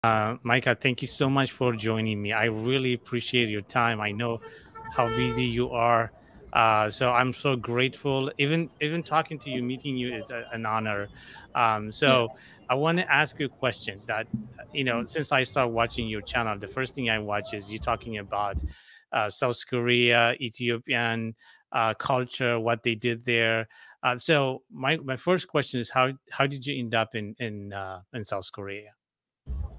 Micah, thank you so much for joining me. I really appreciate your time. I know how busy you are. So I'm so grateful. Even talking to you, meeting you is an honor. Yeah. So I want to ask you a question that, since I started watching your channel, the first thing I watch is you talking about South Korea, Ethiopian culture, what they did there. So my first question is how did you end up in South Korea?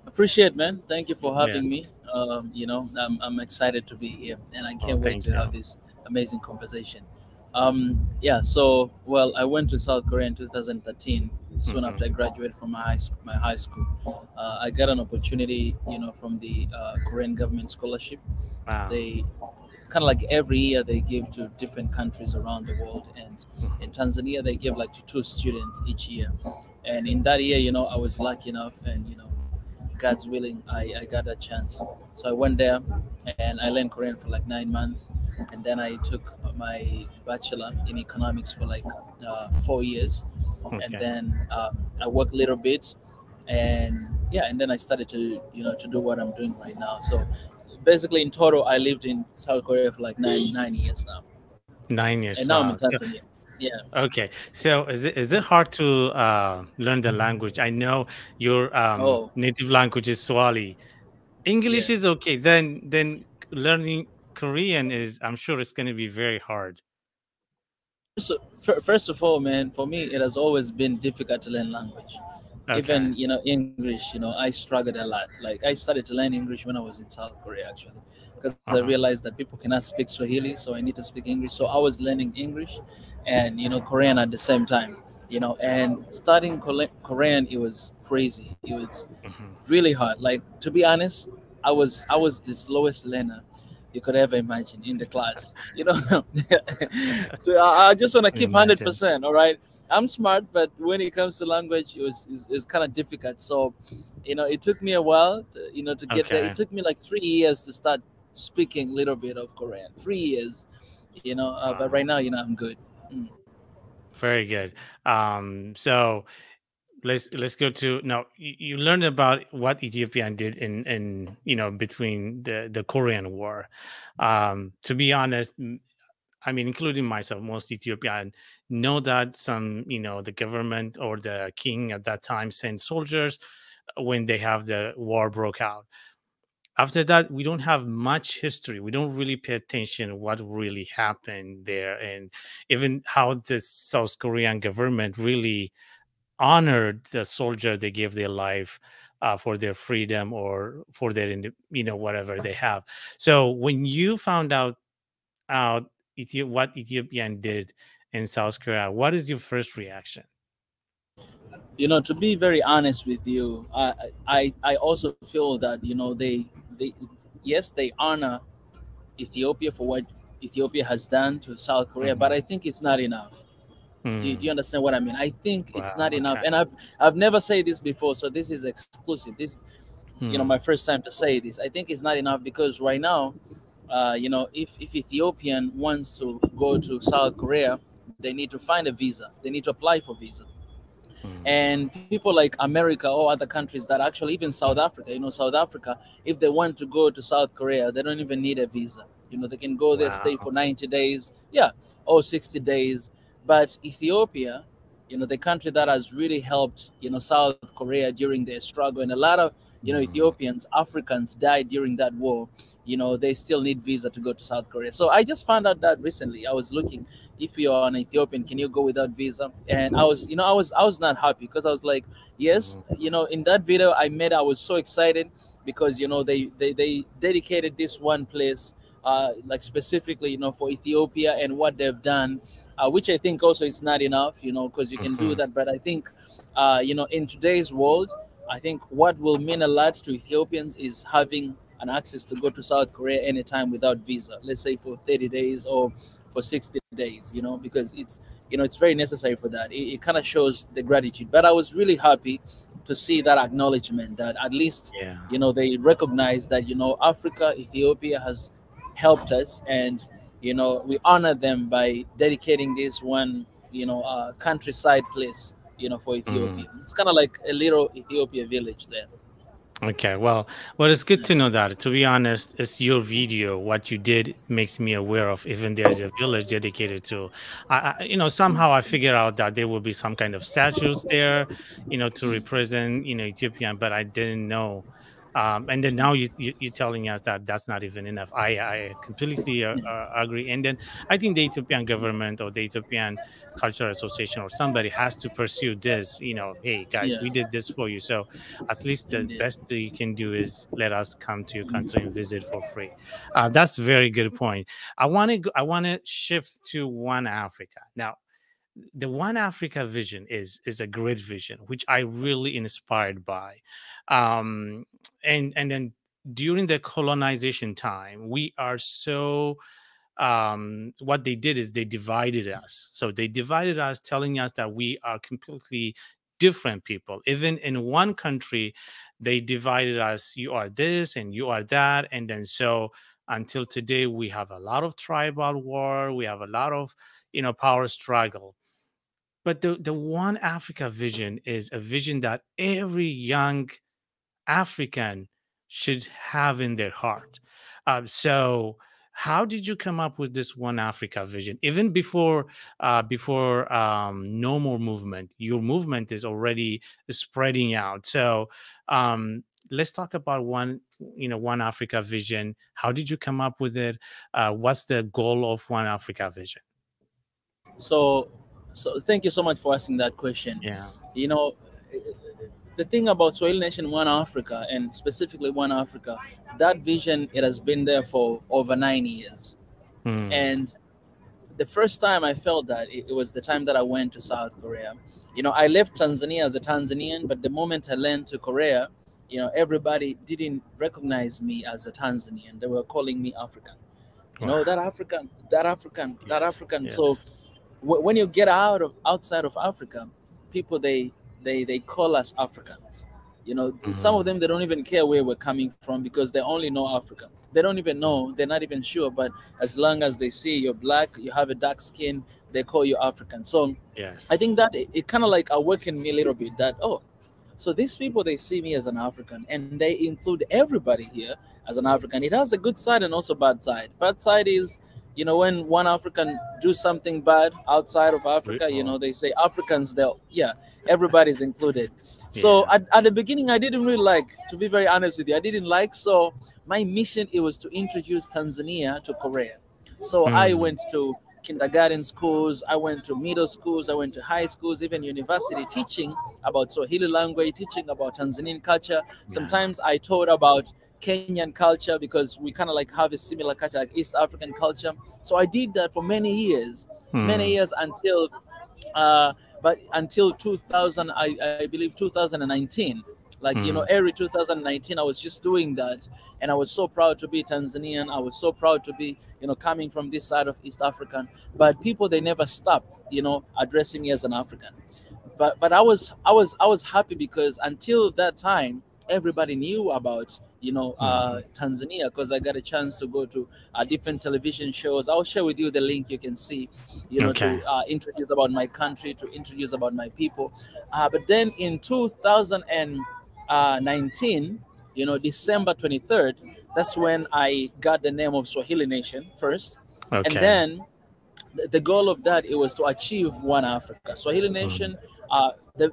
Appreciate, man. Thank you for Yeah. having me. I'm excited to be here, and I Oh, can't wait thank to have you. this amazing conversation. Yeah. So, well, I went to South Korea in 2013. Soon Hmm. after I graduated from my high school, I got an opportunity, from the Korean government scholarship. Wow. They kind of like every year they give to different countries around the world, and in Mhm. Tanzania they give like to two students each year. And in that year, I was lucky enough, and God's willing, I got a chance. So I went there and I learned Korean for like 9 months. And then I took my bachelor in economics for like 4 years. And Okay. then I worked a little bit. And yeah, and then I started to do what I'm doing right now. So basically, in total, I lived in South Korea for like nine years now. 9 years. And now I'm in Wow. So, Tanzania. Yeah. okay. So is it hard to learn the language? I know your Oh, native language is Swahili. yeah. English is okay. Then learning Korean is, I'm sure it's going to be very hard. So, first of all, man, for me, it has always been difficult to learn language. Okay. Even English, I struggled a lot. Like I started to learn English when I was in South Korea, actually, because I Uh-huh. realized that people cannot speak Swahili, so I need to speak English. So I was learning English and Korean at the same time. And studying Korean, it was crazy. It was Hmm. really hard. Like, to be honest, I was the slowest learner you could ever imagine in the class. I just want to keep hundred Imagine. percent. All right, I'm smart, but when it comes to language, it's kind of difficult. So, it took me a while, to get there. It Okay. took me like 3 years to start speaking a little bit of Korean. 3 years, but Wow. right now, I'm good. Mm. Very good. So let's go to now. You learned about what Ethiopia did in between the Korean War. To be honest, I mean, including myself, most Ethiopian know that some, the government or the king at that time sent soldiers when they have the war broke out. After that, we don't have much history. We don't really pay attention what really happened there, and even how the South Korean government really honored the soldier. They gave their life for their freedom or for their whatever they have. So when you found out what Ethiopian did in South Korea, what is your first reaction? To be very honest with you, I also feel that they yes, they honor Ethiopia for what Ethiopia has done to South Korea, but Hmm. I think it's not enough. Do you Hmm. understand what I mean? I think it's Wow. not enough, Okay. and I've never said this before, so this is exclusive. This, my Hmm. first time to say this. I think it's not enough because right now, if Ethiopian wants to go to South Korea, they need to find a visa. They need to apply for visa. Hmm. And people like America or other countries that actually, even South Africa, South Africa, if they want to go to South Korea, they don't even need a visa. They can go there, stay for Wow. 90 days, yeah, or 60 days. But Ethiopia, the country that has really helped, South Korea during their struggle, and a lot of, Hmm. Ethiopians, Africans died during that war. They still need visa to go to South Korea. So I just found out that recently. I was looking, if you're an Ethiopian, can you go without visa? And I was not happy because I was like, yes, Hmm. in that video I made, I was so excited because they dedicated this one place, like specifically, for Ethiopia and what they've done, which I think also is not enough, because you can do Hmm. that. But I think, in today's world, I think what will mean a lot to Ethiopians is having an access to go to South Korea anytime without visa. Let's say for 30 days or for 60 days, because it's very necessary for that. It kind of shows the gratitude. But I was really happy to see that acknowledgement that at least, Yeah. they recognize that, Africa, Ethiopia has helped us, and, we honor them by dedicating this one, countryside place, for Hmm. Ethiopia. It's kind of like a little Ethiopia village there. Okay, well, it's good to know that. To be honest, it's your video. What you did makes me aware of. Even there's a village dedicated to, somehow I figured out that there will be some kind of statues there, to Mm. represent, Ethiopian. But I didn't know. And then now you're telling us that that's not even enough. I completely Yeah. agree. And then I think the Ethiopian government or the Ethiopian Cultural Association or somebody has to pursue this. Hey guys, Yeah. we did this for you, so at least the Indeed. best that you can do is let us come to your country and Mm. visit for free. That's a very good point. I want to shift to One Africa now. The One Africa vision is a great vision, which I really inspired by. um and then during the colonization time, we are so what they did is they divided us. So they divided us, telling us that we are completely different people. Even in one country, they divided us. You are this and you are that. And then so until today, we have a lot of tribal war. We have a lot of, power struggle. But the One Africa vision is a vision that every young African should have in their heart. So, how did you come up with this One Africa vision? Even before No More movement, your movement is already spreading out. So, let's talk about One Africa vision. How did you come up with it? What's the goal of One Africa vision? So, so thank you so much for asking that question. Yeah. You know, the thing about Swahili Nation One Africa, and specifically One Africa, that vision, it has been there for over 9 years. Hmm. And the first time I felt that, it was the time that I went to South Korea. I left Tanzania as a Tanzanian, but the moment I went to Korea, everybody didn't recognize me as a Tanzanian. They were calling me African. Wow. That African, that African, that Yes. African. So Yes. when you get outside of Africa, people they call us Africans. Some of Hmm. them, they don't even care where we're coming from because they only know Africa. They don't even know. They're not even sure. But as long as they see you're black, you have a dark skin, they call you African. So I Yes. think that it kind of like awakened me a little bit that, oh, so these people, they see me as an African, and they include everybody here as an African. It has a good side and also bad side. Bad side is, when one African do something bad outside of Africa, Oh, they say Africans, they'll, yeah, everybody's included. So yeah. at the beginning, I didn't really like, to be very honest with you, I didn't like. So my mission, it was to introduce Tanzania to Korea. So I Hmm. went to kindergarten schools, I went to middle schools, I went to high schools, even university, teaching about Swahili language, teaching about Tanzanian culture. Yeah. Sometimes I taught about Kenyan culture because we kind of like have a similar culture, like East African culture. So I did that for many Hmm. years until uh, but until 2000, I believe 2019, like Hmm. early 2019, I was just doing that, and I was so proud to be Tanzanian. I was so proud to be coming from this side of East African. But people, they never stopped addressing me as an African. But I was happy because until that time, everybody knew about Hmm. Tanzania, because I got a chance to go to different television shows. I'll share with you the link. You can see, to Okay. introduce about my country, to introduce about my people. But then in 2019, December 23rd, that's when I got the name of Swahili Nation first, and Okay. then the goal of that, it was to achieve one Africa. Swahili Nation, Hmm. the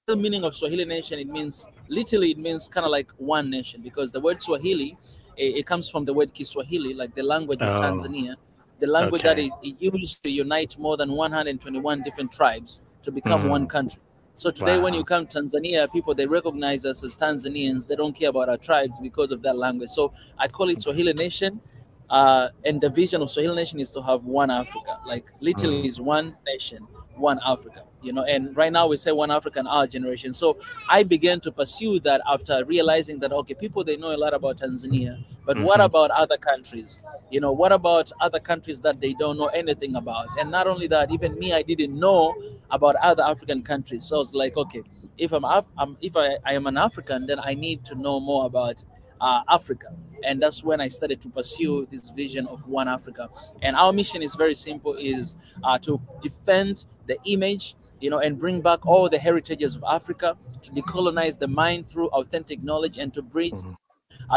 real meaning of Swahili Nation, it means literally, it means kind of like one nation, because the word Swahili, it comes from the word Kiswahili, like the language of Oh. Tanzania, the language that Okay. it used to unite more than 121 different tribes to become one Hmm. country. So today, when you Wow. come to Tanzania, people, they recognize us as Tanzanians. They don't care about our tribes because of that language. So I call it Swahili Nation. And the vision of Swahili Nation is to have one Africa, like literally is Hmm. one nation, one Africa. And right now we say one Africa in our generation. So I began to pursue that after realizing that, okay, people, they know a lot about Tanzania, but what Hmm. about other countries? What about other countries that they don't know anything about? And not only that, even me, I didn't know about other African countries. So I was like, okay, if I am an African, then I need to know more about Africa. And that's when I started to pursue this vision of one Africa. And our mission is very simple: is to defend the image and bring back all the heritages of Africa, to decolonize the mind through authentic knowledge, and to bridge, Mhm.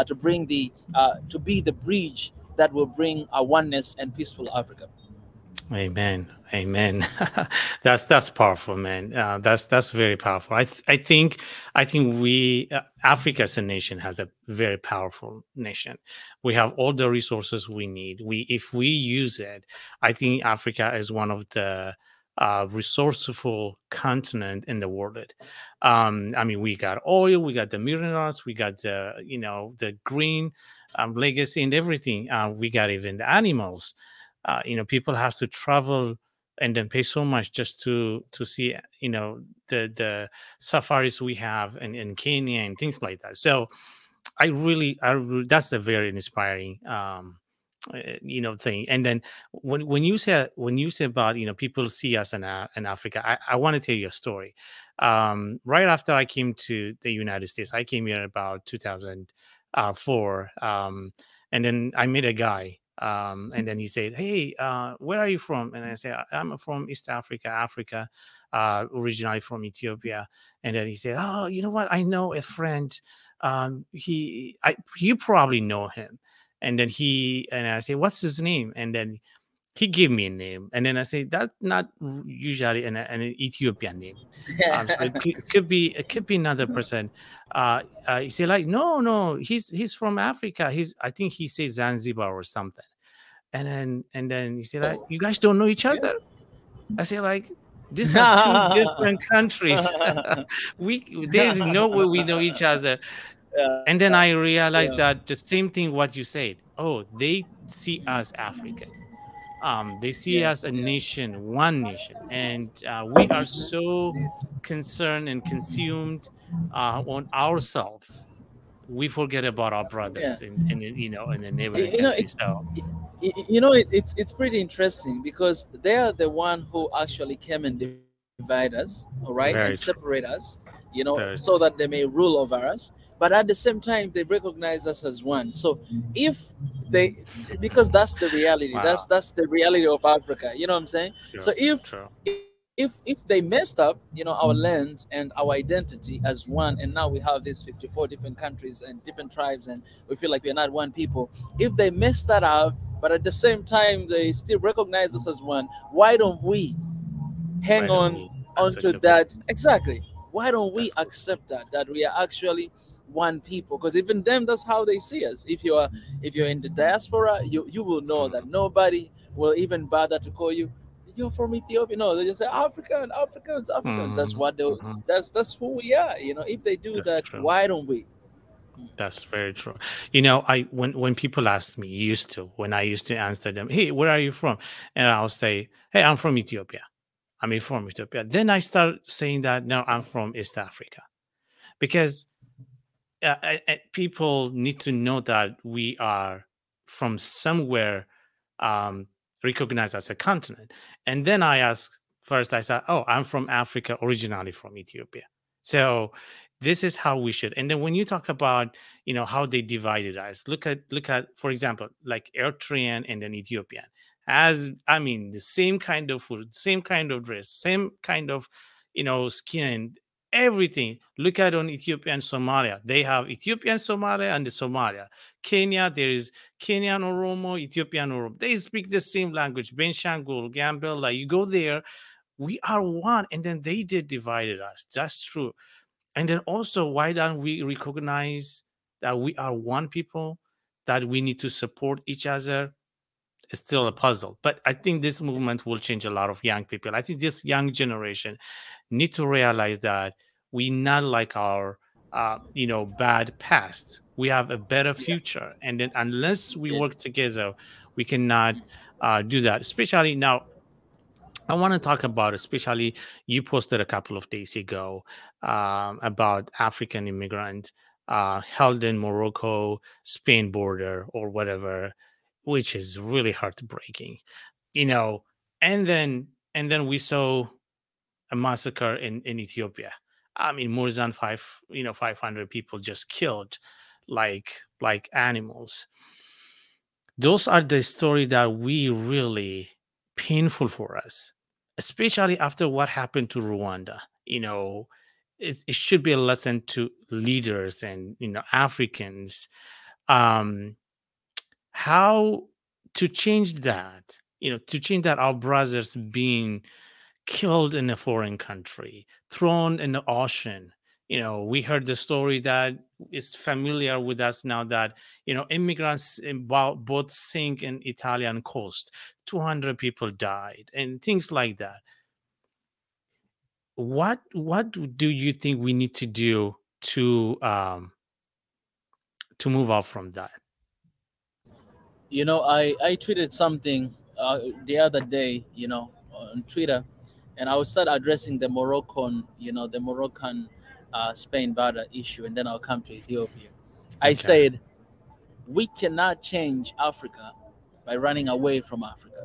to bring to be the bridge that will bring a oneness and peaceful Africa. Amen. Amen. That's powerful, man. That's very powerful. I think we Africa as a nation has a very powerful nation. We have all the resources we need. We If we use it, I think Africa is one of the resourceful continent in the world. I mean, we got oil, we got the minerals, we got the the green legacy and everything. We got even the animals. People have to travel and then pay so much just to see the safaris we have in Kenya and things like that. So that's a very inspiring thing. And then when you say about people see us in Africa, I want to tell you a story. Right after I came to the United States, I came here about 2004, and then I met a guy, and then he said, "Hey, where are you from?" And I said, "I'm from East Africa, Africa, originally from Ethiopia." And then he said, "Oh, you know what? I know a friend. You probably know him." And then I say, "What's his name?" And then he gave me a name, and then I say, "That's not usually an Ethiopian name." So it could be another person. He said, like, "No, no, he's from Africa. I think he says Zanzibar or something." And then he said, like, Oh, "You guys don't know each okay. other?" I say, like, "These are two different countries. We There's no way we know each other." Yeah, And then I realized yeah, that the same thing what you said. Oh, they see us African. They see yeah, us a yeah. nation, one nation, and we are so concerned and consumed on ourselves. We forget about our Yeah. brothers in the You, neighboring you know, it, countries. So it's pretty interesting because they are the one who actually came and divide us, all right, and separate very true. us, so Very that they true. may rule over us. But at the same time, they recognize us as one. So if they, because that's the reality, Wow. that's the reality of Africa. You know what I'm saying? So True. True. if they messed up, our land and our identity as one, and now we have these 54 different countries and different tribes, and we feel like we're not one people. If they mess that up, but at the same time they still recognize us as one, why don't we hang Why don't on we? That's a onto good point. that? Exactly. Why don't we That's good. accept that we are actually one people? Because even them, that's how they see us. If you're in the diaspora, you will know that Mhm. nobody will even bother to call you, "You're from Ethiopia." No, they just say African, Africans, Africans. That's Mhm. what they. Mhm. That's who we are. If they do That's that, true. why don't we? That's very true. I when people ask me, when I used to answer them, "Hey, where are you from?" And I'll say, "Hey, I'm from Ethiopia. I'm from Ethiopia." Then I start saying that, "No, I'm from East Africa," because people need to know that we are from somewhere um, recognized as a continent. And then I ask first, I said, "Oh, I'm from Africa, originally from Ethiopia." So this is how we should. And then when you talk about, how they divided us, look at, for example, like Eritrean and then Ethiopian. As I mean, the same kind of food, same kind of dress, same kind of, skin, everything. Look at on Ethiopia and Somalia. They have Ethiopian Somalia and the Somalia. Kenya, there is Kenyan Oromo, Ethiopian Oromo. They speak the same language. Benshangul, Gambela. You go there, we are one. And then they did divided us. That's true. And then also, why don't we recognize that we are one people, that we need to support each other? It's still a puzzle. But I think this movement will change a lot of young people. I think this young generation need to realize that we not like our bad past. We have a better Yeah, future, and then unless we yeah, work together, we cannot do that. Especially now, I want to talk about, especially you posted a couple of days ago about African immigrant held in Morocco, Spain border or whatever, which is really heartbreaking. You know, and then we saw a massacre in Ethiopia. I mean, more than 500 people just killed, like animals. Those are the story that we really painful for us, especially after what happened to Rwanda. You know, it should be a lesson to leaders and Africans, um, how to change that. To change that our brothers being killed in a foreign country, thrown in the ocean. We heard the story that is familiar with us now, that immigrants in both sink in Italian coast, 200 people died, and things like that. What do you think we need to do to move out from that? I tweeted something the other day, on Twitter, and I will start addressing the Moroccan Spain border issue, and then I'll come to Ethiopia. I Okay. said we cannot change Africa by running away from Africa.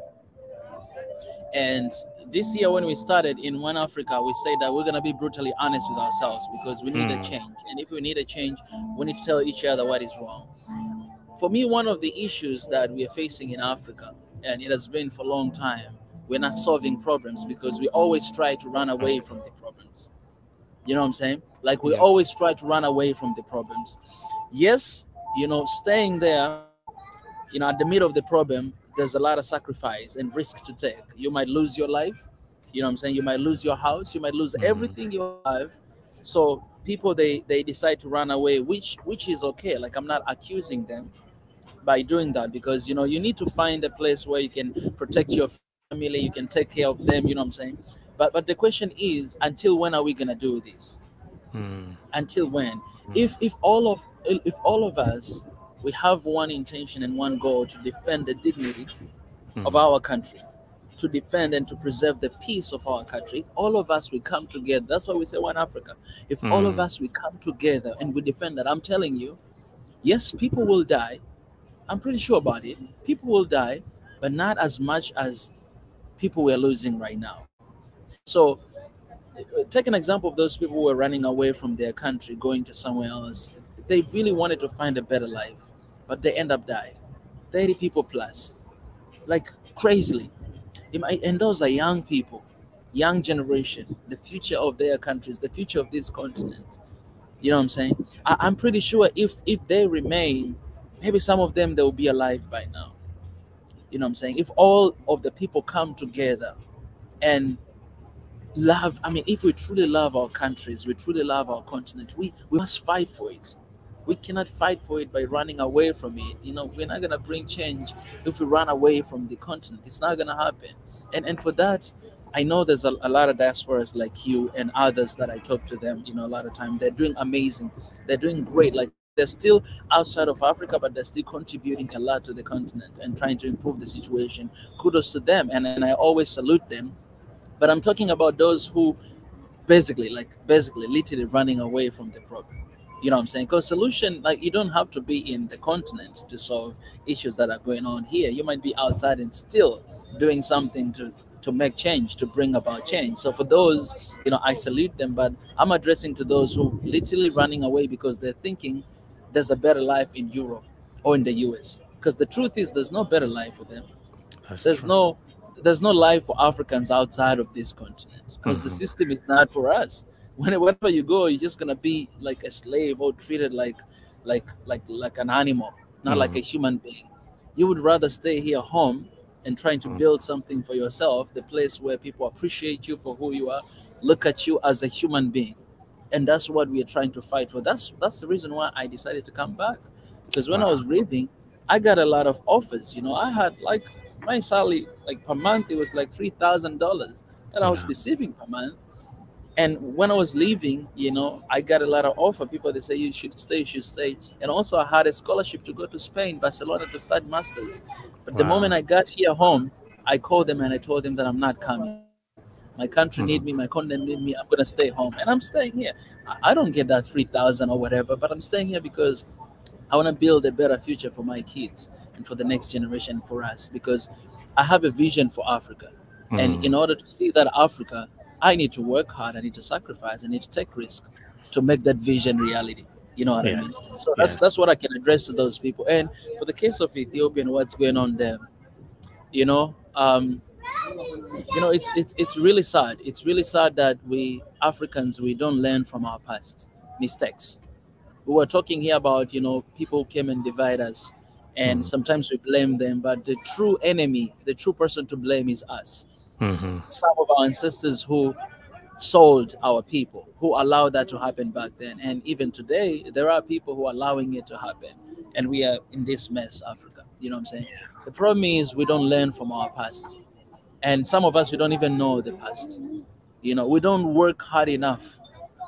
And this year, when we started in One Africa, we said that we're going to be brutally honest with ourselves because we need a change. And if we need a change, we need to tell each other what is wrong. For me, one of the issues that we are facing in Africa, and it has been for a long time, we're not solving problems because we always try to run away from the problems. You know what I'm saying? Like we Yeah. always try to run away from the problems. Yes, staying there, at the middle of the problem, there's a lot of sacrifice and risk to take. You might lose your life. You know what I'm saying? You might lose your house. You might lose everything you have. So people, they decide to run away, which is okay. Like I'm not accusing them by doing that, because you need to find a place where you can protect your family, you can take care of them. You know what I'm saying? But the question is, until when are we gonna do this? Until when? If all of us, we have one intention and one goal, to defend the dignity of our country, to defend and to preserve the peace of our country. If all of us we come together, that's why we say One Africa. If all of us we come together and we defend that, I'm telling you, yes, people will die. I'm pretty sure about it. People will die, but not as much as people we're losing right now. So take an example of those people who were running away from their country, going to somewhere else. They really wanted to find a better life, but they end up died. 30 people plus, like crazily. And those are young people, young generation, the future of their countries, the future of this continent. You know what I'm saying? I'm pretty sure if they remain, maybe some of them, they'll be alive by now. You know what I'm saying? If all of the people come together and love, I mean, if we truly love our countries, we truly love our continent, we must fight for it. We cannot fight for it by running away from it. We're not gonna bring change if we run away from the continent. It's not gonna happen. And for that, I know there's a lot of diasporas like you and others that I talk to them, a lot of time. They're doing amazing. They're doing great. Like they're still outside of Africa, but they're still contributing a lot to the continent and trying to improve the situation. Kudos to them. And I always salute them. But I'm talking about those who basically, literally running away from the problem. You know what I'm saying? Because solution, like, you don't have to be in the continent to solve issues that are going on here. You might be outside and still doing something to make change, to bring about change. So for those, I salute them, but I'm addressing to those who literally running away because they're thinking there's a better life in Europe or in the US. Because the truth is, there's no better life for them. That's There's true. no life for Africans outside of this continent, because the system is not for us. Whenever you go, you're just gonna be like a slave or treated like an animal, not like a human being. You would rather stay here home and trying to build something for yourself, the place where people appreciate you for who you are, look at you as a human being. And that's what we are trying to fight for. That's the reason why I decided to come back. Because when I Wow. was reading, I got a lot of offers. I had like my salary, like per month, it was like $3,000 that I was Yeah. receiving per month. And when I was leaving, I got a lot of offer. People, they say you should stay, you should stay. And also I had a scholarship to go to Spain, Barcelona, to start masters. But the moment Wow. I got here home, I called them and I told them that I'm not coming. My country need me, my continent need me. I'm gonna stay home, and I'm staying here. I don't get that 3,000 or whatever, but I'm staying here because I want to build a better future for my kids and for the next generation, for us, because I have a vision for Africa. And in order to see that Africa, I need to work hard, I need to sacrifice, I need to take risk to make that vision reality. You know what I mean? Yes. So that's Yes. what I can address to those people. And for the case of Ethiopia and what's going on there, you know, um, You know, it's really sad. It's really sad that we Africans, we don't learn from our past mistakes. We were talking here about, you know, people who came and divide us, and Mm-hmm. sometimes we blame them, but the true enemy, the true person to blame is us. Mm-hmm. Some of our ancestors who sold our people, who allowed that to happen back then, and even today there are people who are allowing it to happen, and we are in this mess, Africa. You know what I'm saying? The problem is we don't learn from our past, and some of us, we don't even know the past. You know, we don't work hard enough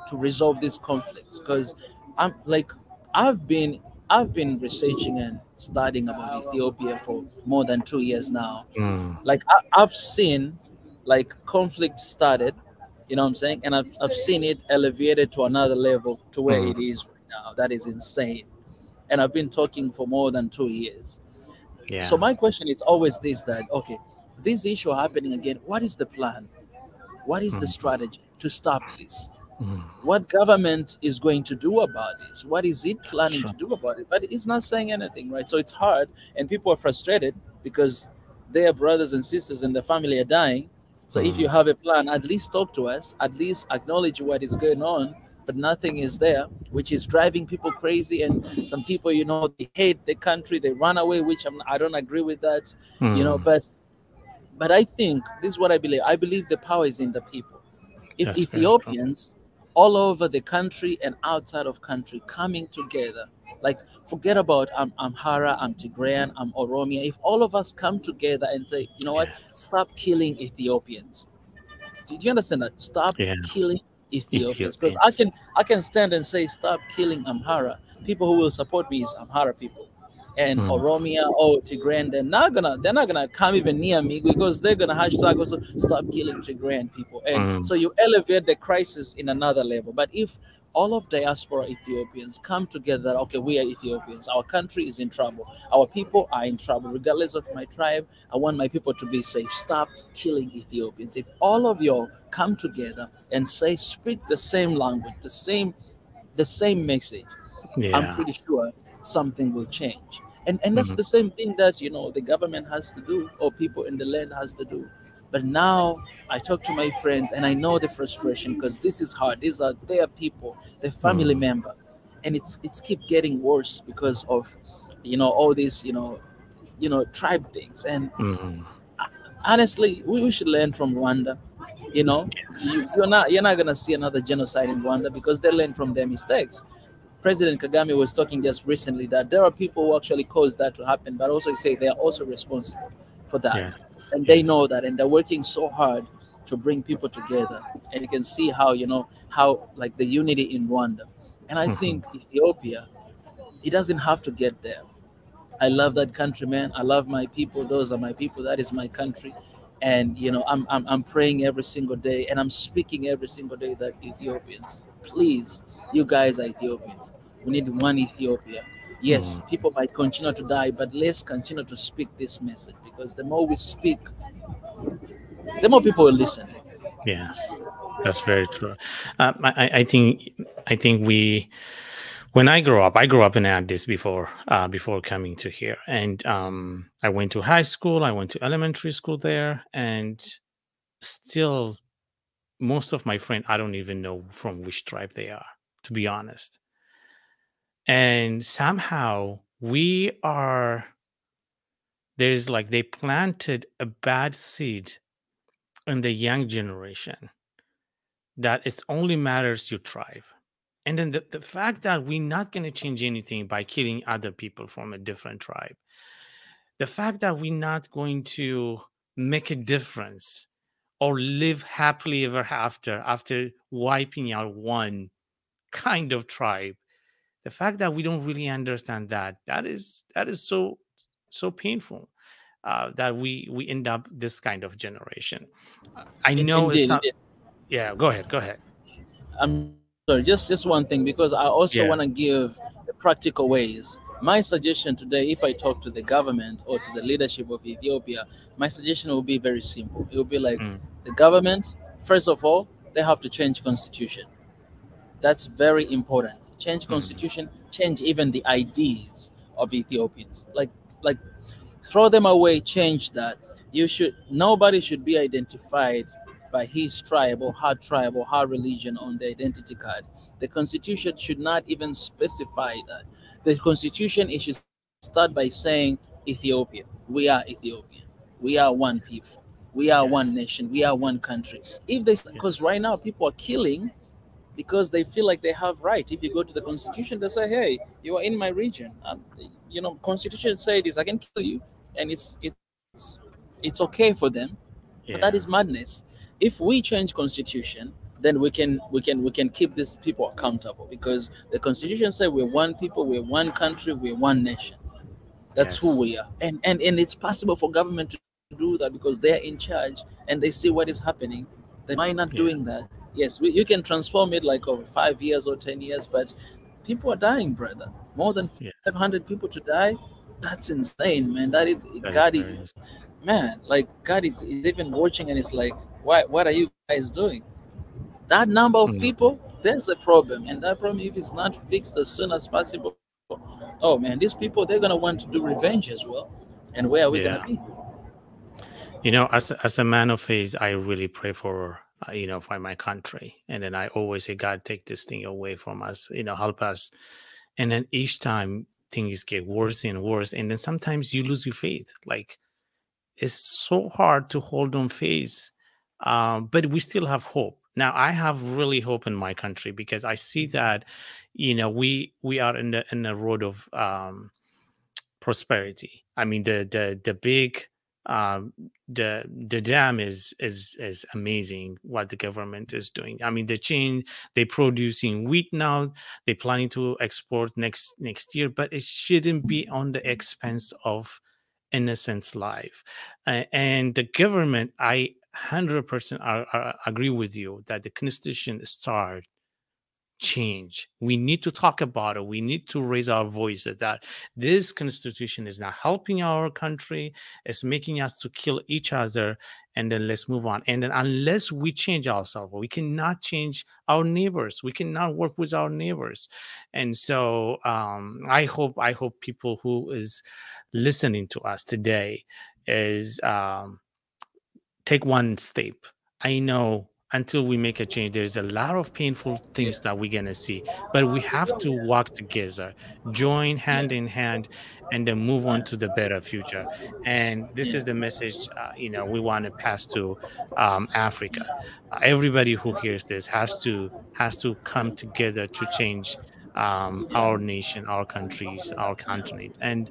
to resolve these conflicts, because I'm like, i've been I've been researching and studying about Ethiopia for more than 2 years now. Mm. Like I've seen like conflict started, you know what I'm saying, and I've seen it elevated to another level to where Mm. it is right now. That is insane. And I've been talking for more than 2 years. So Yeah. my question is always this, that okay, this issue happening again, what is the plan? What is the Mm. strategy to stop this? Mm. What government is going to do about this? What is it That's planning true. to do about it? But it's not saying anything, right? So it's hard, and people are frustrated because their brothers and sisters and the family are dying. So if you Mm. have a plan, at least talk to us, at least acknowledge what is going on. But nothing is there, which is driving people crazy. And some people, you know, they hate the country, they run away, which I don't agree with that, you know. Mm. But I think this is what I believe. I believe the power is in the people. If That's very true. Ethiopians all over the country and outside of country coming together, like forget about Amhara, I'm Tigrayan, I'm Oromia. If all of us come together and say, you know what, Yeah. stop killing Ethiopians. Did you understand that? Stop Yeah. killing Ethiopians. Because I Ethiopians. can I can stand and say stop killing Amhara. People who will support me is Amhara people. And Mm. Oromia or Tigrayan, they're not gonna come even near me, because they're gonna hashtag also stop killing Tigrayan people. And Mm. so you elevate the crisis in another level. But if all of diaspora Ethiopians come together, okay, we are Ethiopians, our country is in trouble, our people are in trouble, regardless of my tribe, I want my people to be safe. Stop killing Ethiopians. If all of you come together and say, speak the same language, the same message, I'm Yeah. pretty sure something will change. And that's Mm. the same thing that, you know, the government has to do, or people in the land has to do. But now I talk to my friends and I know the frustration, because this is hard. These are their people, their family Mm. member, and it's keep getting worse because of, you know, all these, tribe things. And Mm. honestly, we should learn from Rwanda. You know, Yes. you're not gonna see another genocide in Rwanda, because they learn from their mistakes. President Kagame was talking just recently that there are people who actually caused that to happen, but also say they are also responsible for that. Yes. And they Yes. know that, and they're working so hard to bring people together. And you can see how, how like the unity in Rwanda. And I Mhm. think Ethiopia, it doesn't have to get there. I love that country, man. I love my people. Those are my people. That is my country. And I'm praying every single day, and I'm speaking every single day that Ethiopians, please, you guys are Ethiopians. We need one Ethiopia. Yes, Mm. people might continue to die, but let's continue to speak this message, because the more we speak, the more people will listen. Yes. That's very true. I think we when I grew up in Addis before coming to here, and I went to high school, I went to elementary school there, and still most of my friends I don't even know from which tribe they are, to be honest. And somehow we are there's like they planted a bad seed in the young generation that it only matters your tribe. And then the fact that we're not going to change anything by killing other people from a different tribe, the fact that we're not going to make a difference or live happily ever after wiping out one kind of tribe, the fact that we don't really understand that is so painful, that we end up this kind of generation. I know it's Indeed, not. indeed. Yeah, go ahead. I'm sorry, just one thing, because I also Yeah. want to give the practical ways. My suggestion today, if I talk to the government or to the leadership of Ethiopia, my suggestion will be very simple. It will be like, Mm. the government, first of all, they have to change constitution. That's very important. Change Mm. constitution, change even the ideas of Ethiopians. Like throw them away, change that. You should nobody should be identified by his tribe or her religion on the identity card. The constitution should not even specify that. The constitution, it should start by saying Ethiopia. We are Ethiopian. We are one people. We are one Yes. nation. We are one country. If they, because Yes. right now people are killing because they feel like they have right. If you go to the constitution, they say, "Hey, you are in my region. Constitution say this. I can kill you," and it's okay for them. But that is Yeah. madness. If we change constitution, then we can keep these people accountable because the constitution say we're one people, we're one country, we're one nation. That's who Yes. we are, and it's possible for government to do that because they're in charge and they see what is happening. They might not doing Yeah. that. Yes, you can transform it like over 5 years or 10 years, but people are dying, brother. More than Yes. 500 people to die. That's insane, man. That is That God. is very insane. Man, like God is even watching and it's like, what are you guys doing? That number of Mhm. people, there's a problem, and that problem, if it's not fixed as soon as possible, oh man, these people, they're gonna want to do revenge as well. And where are we gonna be? Yeah. As a man of faith, I really pray for for my country, and then I always say, God, take this thing away from us. Help us. And then each time things get worse and worse, and then sometimes you lose your faith. Like it's so hard to hold on faith, but we still have hope. Now I have really hope in my country because I see that we are in the road of prosperity. I mean, the big the dam is amazing what the government is doing. I mean, they're producing wheat now. They're planning to export next year, but it shouldn't be on the expense of innocent's life. And the government, I 100% agree with you that the constitution start change. We need to talk about it. We need to raise our voices that this constitution is not helping our country. It's making us to kill each other. And then let's move on. And then unless we change ourselves, we cannot change our neighbors. We cannot work with our neighbors. And so I hope people who is listening to us today is take one step. I know until we make a change, there's a lot of painful Yeah, things that we're going to see, but we have to work together, join yeah, hand in hand, and then move on to the better future. And this is yeah, the message, we want to pass to Africa. Everybody who hears this has to come together to change our yeah. nation, our countries, our continent. And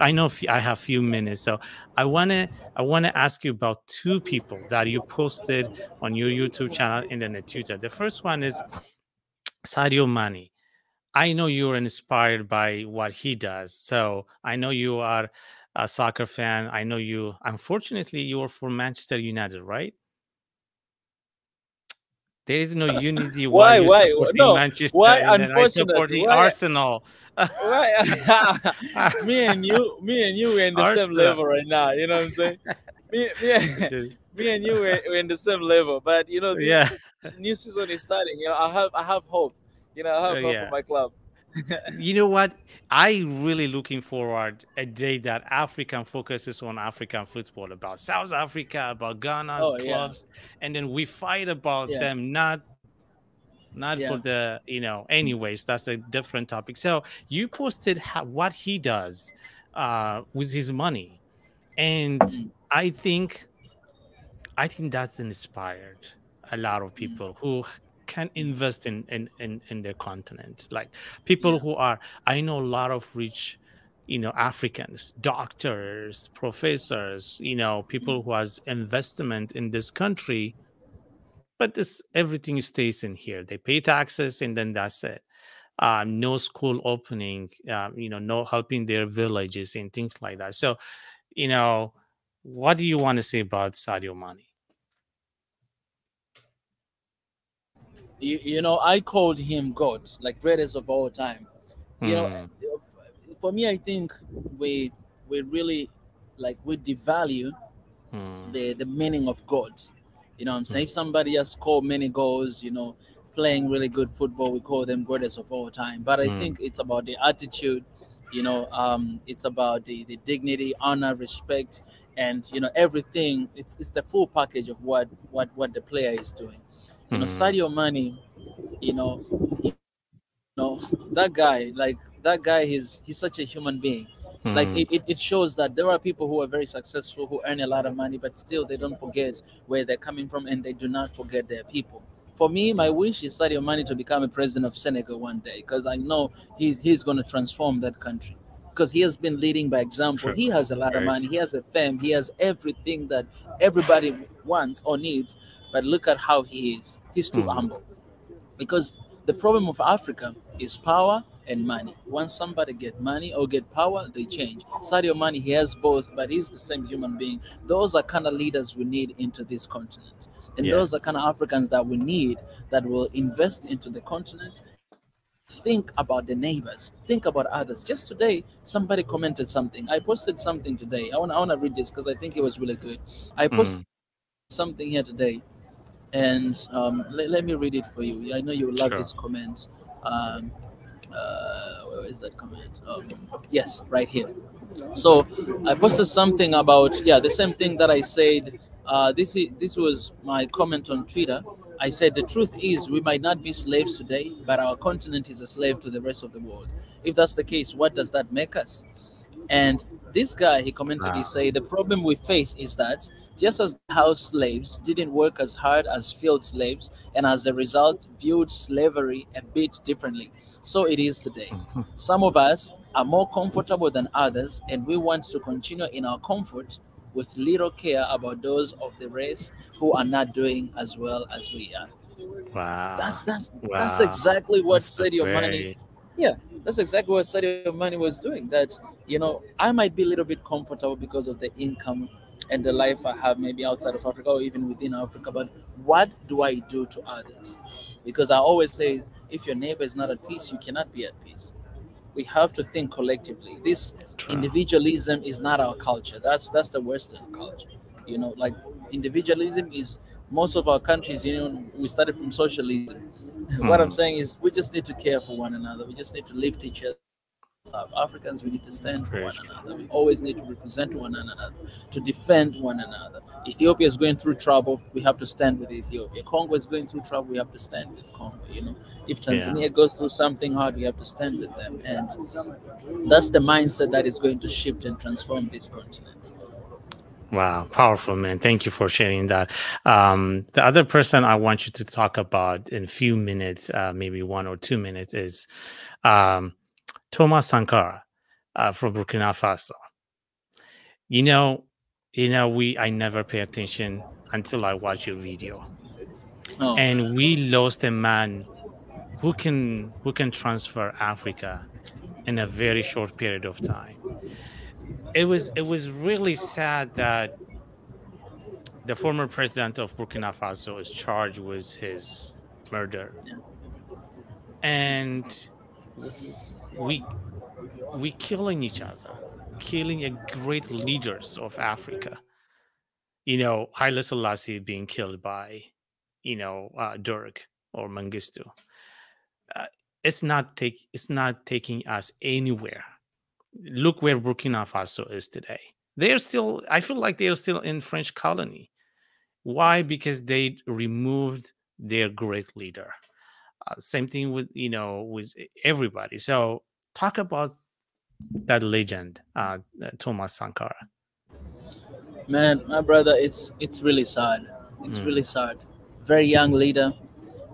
I know I have few minutes, so I want to I want to ask you about two people that you posted on your YouTube channel and then a Twitter. The first one is Sadio Mane. I know you're inspired by what he does. So I know you are a soccer fan. I know unfortunately, you are for Manchester United, right? There is no unity while Why? you're Why? supporting No. Manchester Why? and then I Unfortunately, supporting why? Arsenal. Why? Me and you were in the same Arsenal. level right now. You know what I'm saying? Me, me, Dude. me and you were in the same level. But this Yeah. new season is starting. I have hope. I have hope for my Yeah. club. You know what? I really looking forward a day that African focuses on African football, about South Africa, about Ghana's Oh yeah, clubs, and then we fight about yeah, them, not yeah. for the anyways, that's a different topic. So you posted what he does with his money, and Mm, I think I think that's inspired a lot of mm, people who can mm. invest in their continent. Like people Yeah. who are, I know a lot of rich, Africans, doctors, professors, Mm, people who has investment in this country, but this everything stays in here. They pay taxes and then that's it. No school opening, no helping their villages and things like that. So, you know, what do you want to say about Sadio Mane? I called him God, like greatest of all time. You know, Hmm. for me, I think we we really like we devalue Hmm. the meaning of God. You know what I'm saying? Hmm. If somebody has scored many goals, playing really good football, we call them greatest of all time. But I Hmm. think it's about the attitude, it's about the dignity, honor, respect. and everything. It's the full package of what the player is doing. Mm, Sadio Mane, you know, that guy, like that guy, he's such a human being. Like mm, it shows that there are people who are very successful, who earn a lot of money, but still they don't forget where they're coming from, and they do not forget their people. For me, my wish is Sadio Mane to become a president of Senegal one day, because I know he's going to transform that country, because he has been leading by example. true. He has a lot of Very money, true. he has a fame, he has everything that everybody wants or needs, but look at how he is. He's too Mm, humble, because the problem of Africa is power and money. Once somebody get money or get power, they change. Sadio Mane, he has both, but he's the same human being. Those are kind of leaders we need into this continent. And those are yes. kind of Africans that we need, that will invest into the continent. Think about the neighbors. Think about others. Just today, somebody commented something. I posted something today. I wanna read this because I think it was really good. I posted Mm, something here today, and let me read it for you. I know you love sure. this comment. Um, where is that comment? Yes, right here. So I posted something about, yeah, the same thing that I said. This was my comment on Twitter. I said the truth is we might not be slaves today, but our continent is a slave to the rest of the world. If that's the case, what does that make us? And this guy, he commented, he Wow. said, the problem we face is that just as house slaves didn't work as hard as field slaves, and as a result viewed slavery a bit differently, so it is today. Mhm. Some of us are more comfortable than others, and we want to continue in our comfort with little care about those of the race who are not doing as well as we are. Wow. That's Wow. exactly what That's a Sadio Mane. very Yeah, that's exactly what Sadio Mane was doing. That I might be a little bit comfortable because of the income and the life I have, maybe outside of Africa or even within Africa. But what do I do to others? Because I always say, if your neighbor is not at peace, you cannot be at peace. We have to think collectively. This true. individualism is not our culture. That's the Western culture. Like individualism is, most of our countries. We started from socialism. What I'm Mm, saying is, we just need to care for one another. We just need to lift each other up. Africans, we need to stand for very one true. another. We always need to represent one another, to defend one another. Ethiopia is going through trouble. We have to stand with Ethiopia. Congo is going through trouble. We have to stand with Congo. If Yeah. Tanzania goes through something hard, we have to stand with them. And that's the mindset that is going to shift and transform this continent. Wow. Powerful, man. Thank you for sharing that. The other person I want you to talk about in a few minutes, maybe 1 or 2 minutes, is um, Thomas Sankara from Burkina Faso. You know, we I never pay attention until I watch your video, Oh, and we lost a man who can transfer Africa in a very short period of time. It was really sad that the former president of Burkina Faso is charged with his murder, yeah. and w- we we killing each other, killing a great leaders of Africa. Haile Selassie being killed by, Dirk or Mengistu. Uh, it's not taking us anywhere. Look where Burkina Faso is today. They're still. I feel like they're still in French colony. Why? Because they removed their great leader. Same thing with everybody. So talk about that legend, Thomas Sankara. Man, my brother, it's really sad. It's really Mm, sad. Very young leader.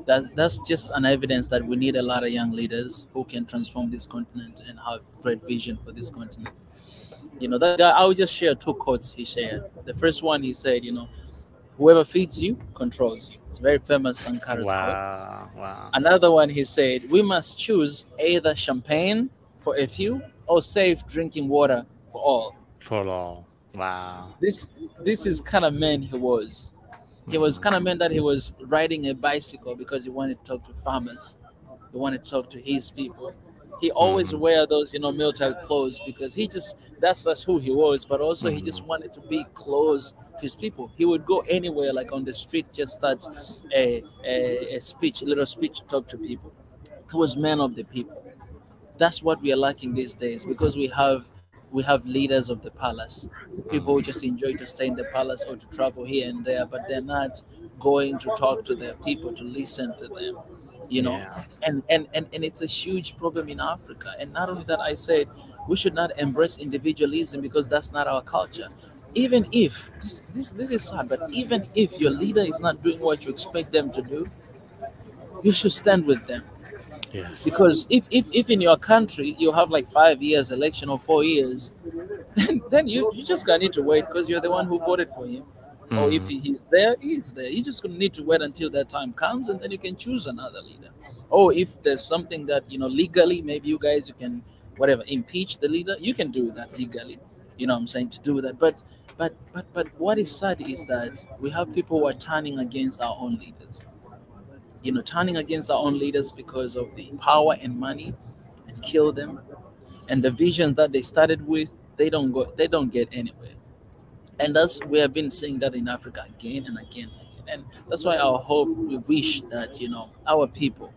That's just an evidence that we need a lot of young leaders who can transform this continent and have great vision for this continent. That guy, I will just share two quotes he shared. The first one, he said, whoever feeds you controls you. It's very famous Sankara's quote. wow, wow, Another one, he said, we must choose either champagne for a few or safe drinking water for all. for all, wow. This is kind of man he was. He was Mm, kind of man that he was riding a bicycle because he wanted to talk to farmers. He wanted to talk to his people. He always mhm, wear those, military clothes, because he just, that's who he was. But also he just mhm, wanted to be close to his people. He would go anywhere, like on the street, just start a speech, a little speech to talk to people. He was man of the people. That's what we are lacking these days, because we have we have leaders of the palace, people who just enjoy to stay in the palace or to travel here and there, but they're not going to talk to their people, to listen to them, you know. Yeah. And it's a huge problem in Africa. And not only that, I said we should not embrace individualism because that's not our culture. Even if this is sad, but even if your leader is not doing what you expect them to do, you should stand with them. Yes. Because if in your country you have like 5 years election or 4 years, then you just gonna need to wait because you're the one who voted for him. Or if Mm. he's there, he's there. He's just gonna need to wait until that time comes, and then you can choose another leader. Or if there's something that legally, maybe you can whatever impeach the leader, you can do that legally. You know what I'm saying, to do that. But what is sad is that we have people who are turning against our own leaders. Turning against our own leaders because of the power and money, and kill them. And the visions that they started with, they don't get anywhere. And that's we have been seeing that in Africa again and again and again. And that's why our hope, we wish that our people,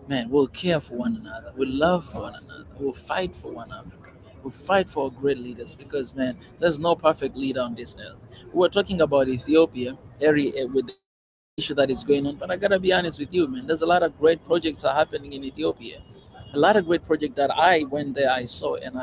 man, will care for one another, will love for one another, will fight for one Africa, will fight for great leaders. Because man, there's no perfect leader on this earth. We were talking about Ethiopia with the issue that is going on, but I gotta be honest with you, man. There's a lot of great projects are happening in Ethiopia, a lot of great project that I went there, I saw, and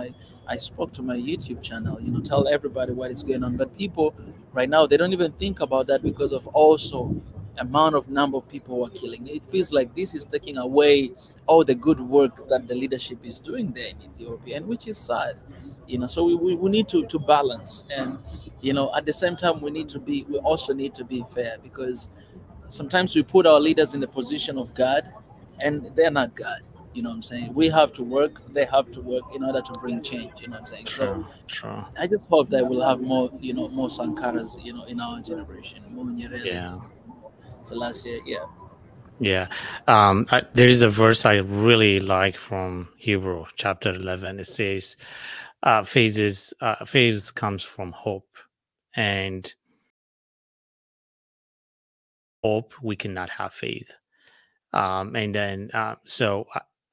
I spoke to my YouTube channel, tell everybody what is going on. But people right now, they don't even think about that because of also amount of number of people who are killing. It feels like this is taking away all the good work that the leadership is doing there in Ethiopia, and which is sad. So we need to balance. And at the same time, we also need to be fair, because sometimes we put our leaders in the position of God, and they're not God. You know what I'm saying? We have to work, they have to work in order to bring change. You know what I'm saying? So True. True. I just hope that we'll have more, more Sankaras, in our generation, more Yeah. Nyereles, more Selassie. Yeah. Yeah. There is a verse I really like from Hebrew chapter 11. It says, phase comes from hope, and hope we cannot have faith. And then so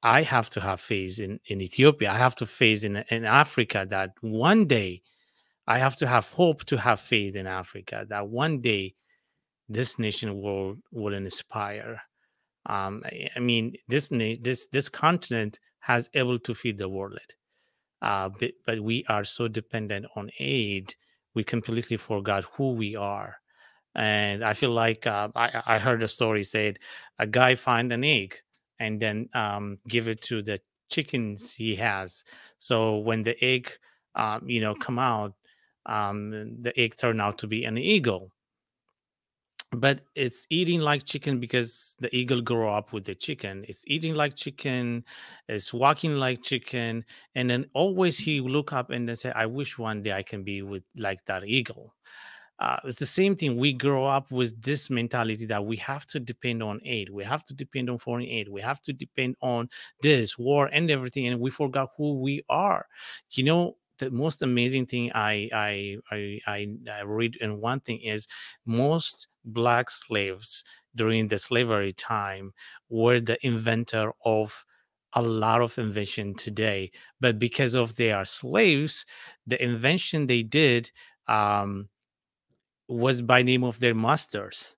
I have to have faith in Ethiopia. I have to faith in Africa, that one day I have to have hope to have faith in Africa, that one day this nation will inspire. I mean, this continent has able to feed the world, but we are so dependent on aid, we completely forgot who we are. And I feel like I heard a story said a guy find an egg and then give it to the chickens he has. So when the egg, come out, the egg turned out to be an eagle, but it's eating like chicken because the eagle grew up with the chicken. It's eating like chicken, it's walking like chicken, and then always he look up and then say, I wish one day I can be with like that eagle. It's the same thing. We grow up with this mentality that we have to depend on aid, we have to depend on foreign aid, we have to depend on this war and everything, and we forgot who we are. The most amazing thing I read in one thing is most black slaves during the slavery time were the inventor of a lot of invention today, but because of they are slaves, the invention they did was by name of their masters.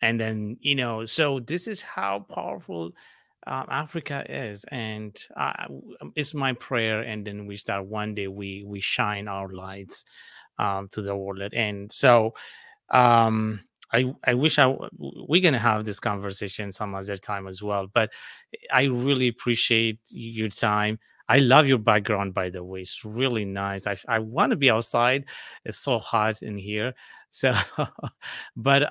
And then so this is how powerful Africa is. And it's my prayer, and then we start one day we shine our lights to the world. And so um I wish we're gonna have this conversation some other time as well, but I really appreciate your time. I love your background, by the way. It's really nice. I want to be outside. It's so hot in here. So but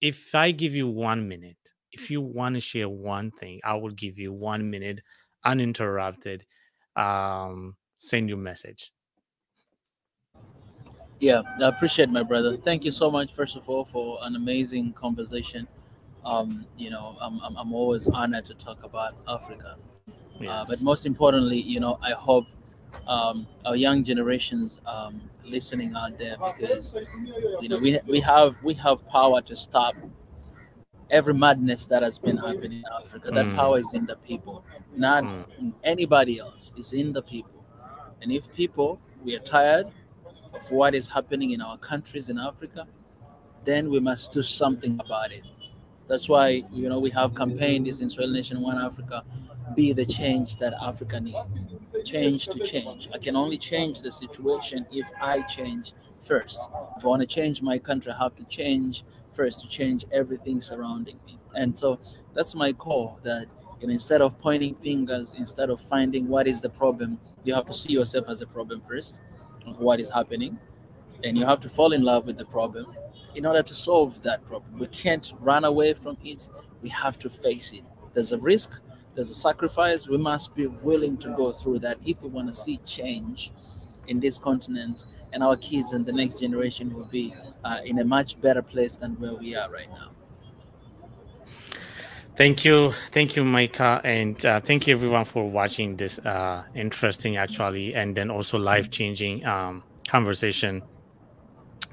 if I give you 1 minute, if you want to share one thing, I will give you 1 minute uninterrupted. Send your message. Yeah, I appreciate my brother. Thank you so much, first of all, for an amazing conversation. I'm always honored to talk about Africa. But Yes. most importantly, I hope our young generations listening out there, because we have power to stop every madness that has been happening in Africa. That Mm, power is in the people, not mm, in anybody else. It's in the people. And if people we are tired of what is happening in our countries in Africa, then we must do something about it. That's why we have campaigned this Israel Nation One Africa, be the change that Africa needs. Change to change. I can only change the situation if I change first. If I want to change my country, I have to change first to change everything surrounding me. And so that's my call. That instead of pointing fingers, instead of finding what is the problem, you have to see yourself as a problem first of what is happening, and you have to fall in love with the problem in order to solve that problem. We can't run away from it. We have to face it. There's a risk, there's a sacrifice. We must be willing to go through that if we want to see change in this continent, and our kids and the next generation will be in a much better place than where we are right now. Thank you, Micah, and thank you everyone for watching this interesting, actually, and then also life changing conversation.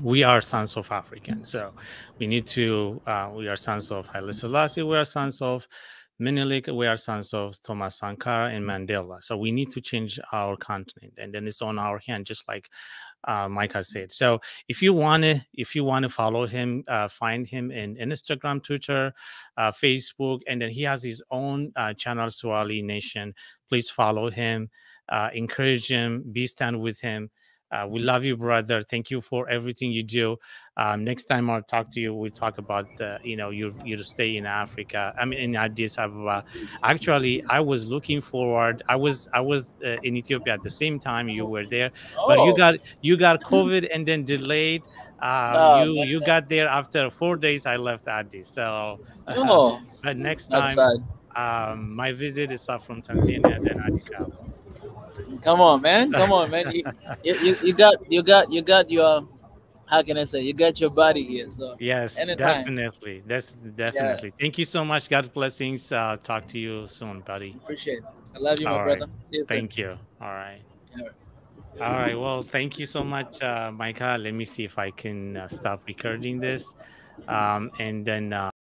We are sons of Africans, so we need to. We are sons of Haile Selassie. We are sons of Menelik. We are sons of Thomas Sankara and Mandela. So we need to change our continent, and then it's on our hand, just like Micah said. So if you wanna follow him, find him in Instagram, Twitter, Facebook, and then he has his own channel, Swali Nation. Please follow him, encourage him, be stand with him. We love you, brother. Thank you for everything you do. Next time I'll talk to you, we'll talk about your stay in Africa. I mean, in Addis Ababa. Actually, I was looking forward. I was in Ethiopia at the same time you were there, but Oh, you got COVID and then delayed. oh You man. got there after 4 days. I left Addis. So, Oh, but next that's time, sad. my visit is up from Tanzania, then Addis Come on, man. Come on, man. You got your, how can I say, you got your body here. So Yes, anytime. definitely. That's Yeah, definitely. Thank you so much. God's blessings. Talk to you soon, buddy. appreciate it. I love you, my All right. brother. See you soon. Thank you. All right. All right. All right. Well, thank you so much, Micah. Let me see if I can stop recording this. And then